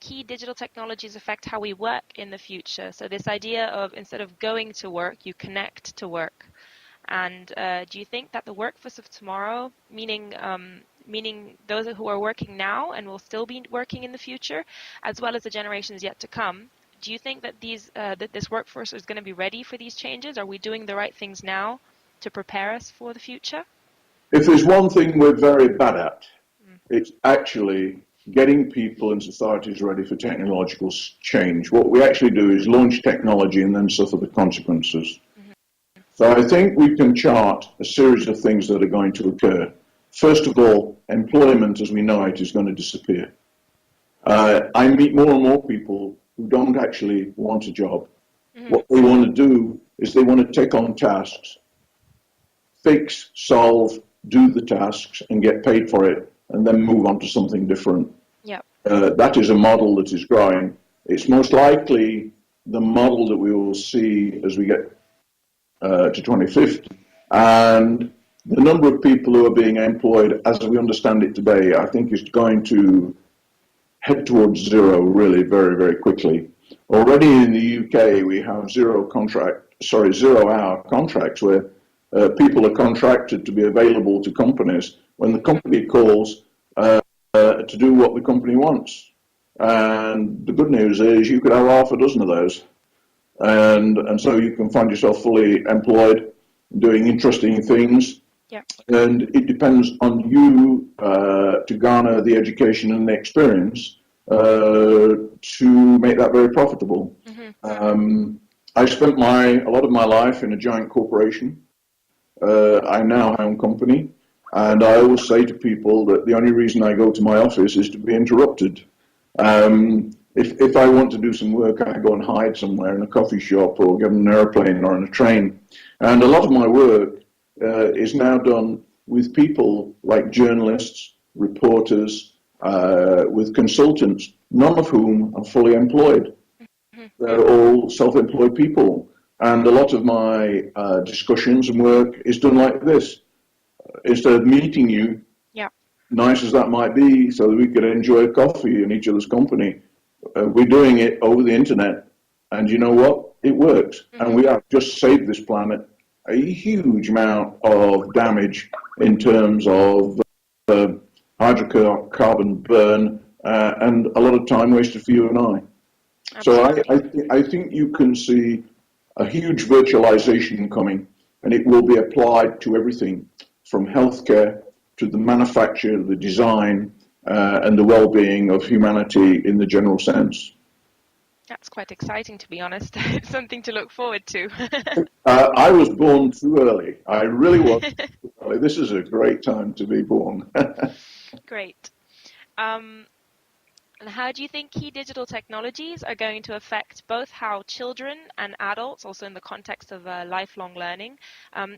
key digital technologies affect how we work in the future? So this idea of instead of going to work, you connect to work. And do you think that the workforce of tomorrow, meaning those who are working now and will still be working in the future, as well as the generations yet to come, do you think that this workforce is going to be ready for these changes? Are we doing the right things now to prepare us for the future? If there's one thing we're very bad at, it's actually getting people and societies ready for technological change. What we actually do is launch technology and then suffer the consequences. So I think we can chart a series of things that are going to occur. First of all, employment as we know it is going to disappear. I meet more and more people who don't actually want a job. What they want to do is they want to take on tasks, fix, solve, do the tasks and get paid for it, and then move on to something different. Yeah. That is a model that is growing. It's most likely the model that we will see as we get to 2050. And the number of people who are being employed, as we understand it today, I think is going to head towards zero really very, very quickly. Already in the UK, we have zero-hour contracts where people are contracted to be available to companies when the company calls to do what the company wants. And the good news is you could have half a dozen of those. And so you can find yourself fully employed, doing interesting things. Yeah. And it depends on you to garner the education and the experience to make that very profitable. I spent a lot of my life in a giant corporation. I now have my own company, and I always say to people that the only reason I go to my office is to be interrupted. If I want to do some work, I go and hide somewhere in a coffee shop or get on an airplane or on a train. And a lot of my work is now done with people like journalists, reporters, with consultants, none of whom are fully employed. They're all self-employed people. And a lot of my discussions and work is done like this. Instead of meeting you, nice as that might be, so that we could enjoy a coffee in each other's company, we're doing it over the internet. And you know what? It works. And we have just saved this planet a huge amount of damage in terms of hydrocarbon burn and a lot of time wasted for you and I. Absolutely. So I think you can see a huge virtualization coming, and it will be applied to everything from healthcare to the manufacture, the design, and the well-being of humanity in the general sense. That's quite exciting, to be honest. It's something to look forward to. I was born too early. I really was too early. This is a great time to be born. Great. And how do you think key digital technologies are going to affect both how children and adults, also in the context of lifelong learning,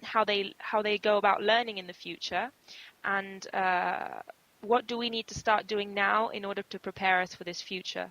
how they go about learning in the future, and what do we need to start doing now in order to prepare us for this future?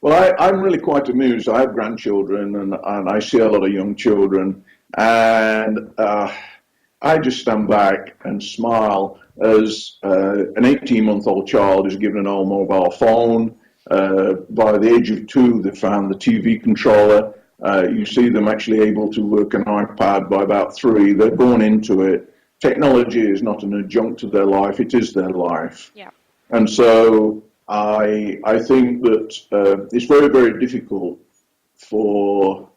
Well, I'm really quite amused. I have grandchildren, and I see a lot of young children, and I just stand back and smile as an 18-month-old child is given an old mobile phone. By the age of 2, they found the TV controller. You see them actually able to work an iPad by about 3. They're born into it. Technology is not an adjunct to their life, it is their life. Yeah. And so I think that it's very, very difficult for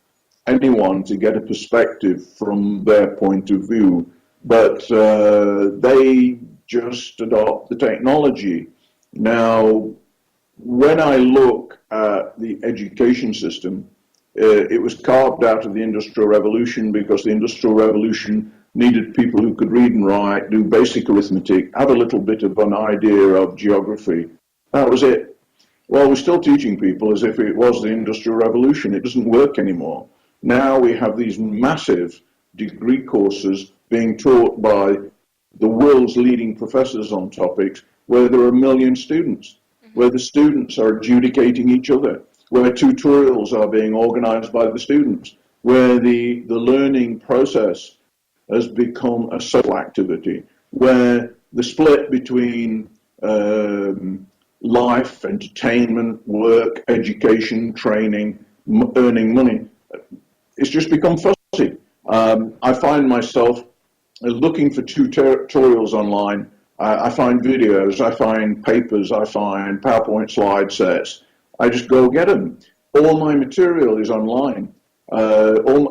anyone to get a perspective from their point of view, but they just adopt the technology. Now, when I look at the education system, it was carved out of the Industrial Revolution because the Industrial Revolution needed people who could read and write, do basic arithmetic, have a little bit of an idea of geography. That was it. Well, we're still teaching people as if it was the Industrial Revolution. It doesn't work anymore. Now we have these massive degree courses being taught by the world's leading professors on topics where there are 1 million students, where the students are adjudicating each other, where tutorials are being organized by the students, where the learning process has become a social activity, where the split between life, entertainment, work, education, training, earning money. It's just become fussy. I find myself looking for tutorials online. I find videos, I find papers, I find PowerPoint slide sets. I just go get them. All my material is online.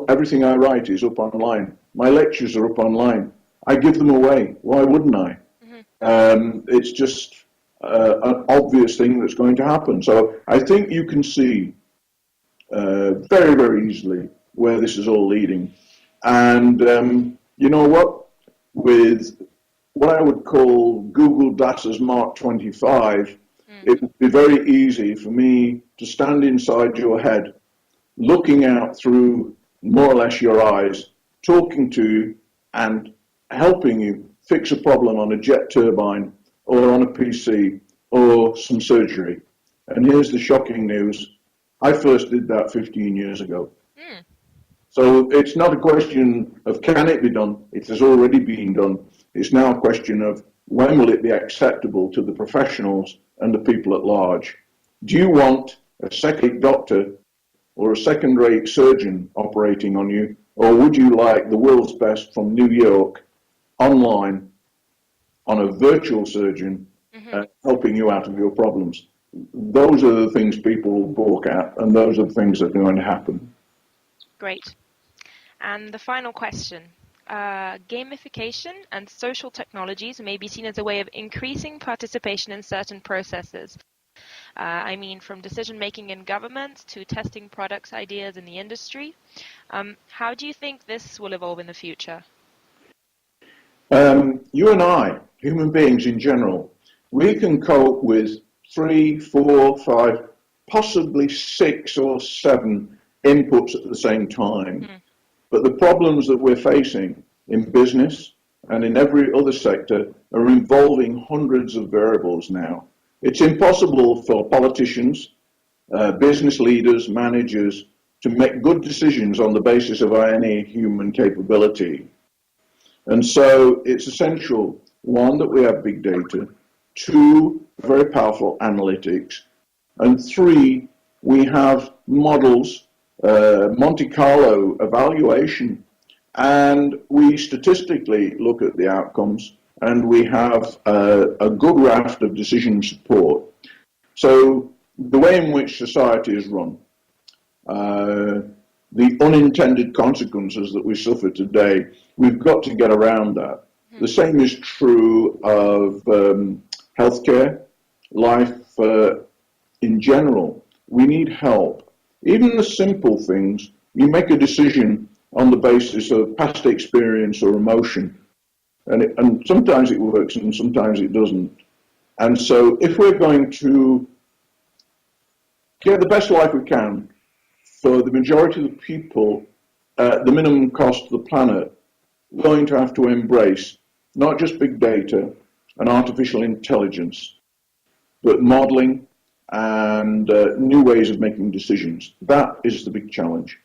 Everything I write is up online. My lectures are up online. I give them away. Why wouldn't I? It's just an obvious thing that's going to happen. So I think you can see very, very easily where this is all leading. And you know what? With what I would call Google Data's Mark 25, it would be very easy for me to stand inside your head, looking out through more or less your eyes, talking to you and helping you fix a problem on a jet turbine or on a PC or some surgery. And here's the shocking news. I first did that 15 years ago. So it's not a question of can it be done, it has already been done. It's now a question of when will it be acceptable to the professionals and the people at large. Do you want a second doctor or a second-rate surgeon operating on you, or would you like the world's best from New York online on a virtual surgeon helping you out of your problems? Those are the things people will balk at, and those are the things that are going to happen. Great. And the final question. Gamification and social technologies may be seen as a way of increasing participation in certain processes. I mean, from decision-making in government to testing products ideas in the industry. How do you think this will evolve in the future? You and I, human beings in general, we can cope with 3, 4, 5, possibly 6 or 7 inputs at the same time. But the problems that we're facing in business and in every other sector are involving hundreds of variables now. It's impossible for politicians, business leaders, managers to make good decisions on the basis of any human capability. And so it's essential, 1, that we have big data, 2, very powerful analytics, and 3, we have models, Monte Carlo evaluation, and we statistically look at the outcomes, and we have a good raft of decision support. So the way in which society is run, the unintended consequences that we suffer today, we've got to get around that. The same is true of healthcare, life in general. We need help. Even the simple things, you make a decision on the basis of past experience or emotion, and sometimes it works and sometimes it doesn't. And so if we're going to get the best life we can for the majority of the people at the minimum cost to the planet, we're going to have to embrace not just big data and artificial intelligence, but modeling and new ways of making decisions. That is the big challenge.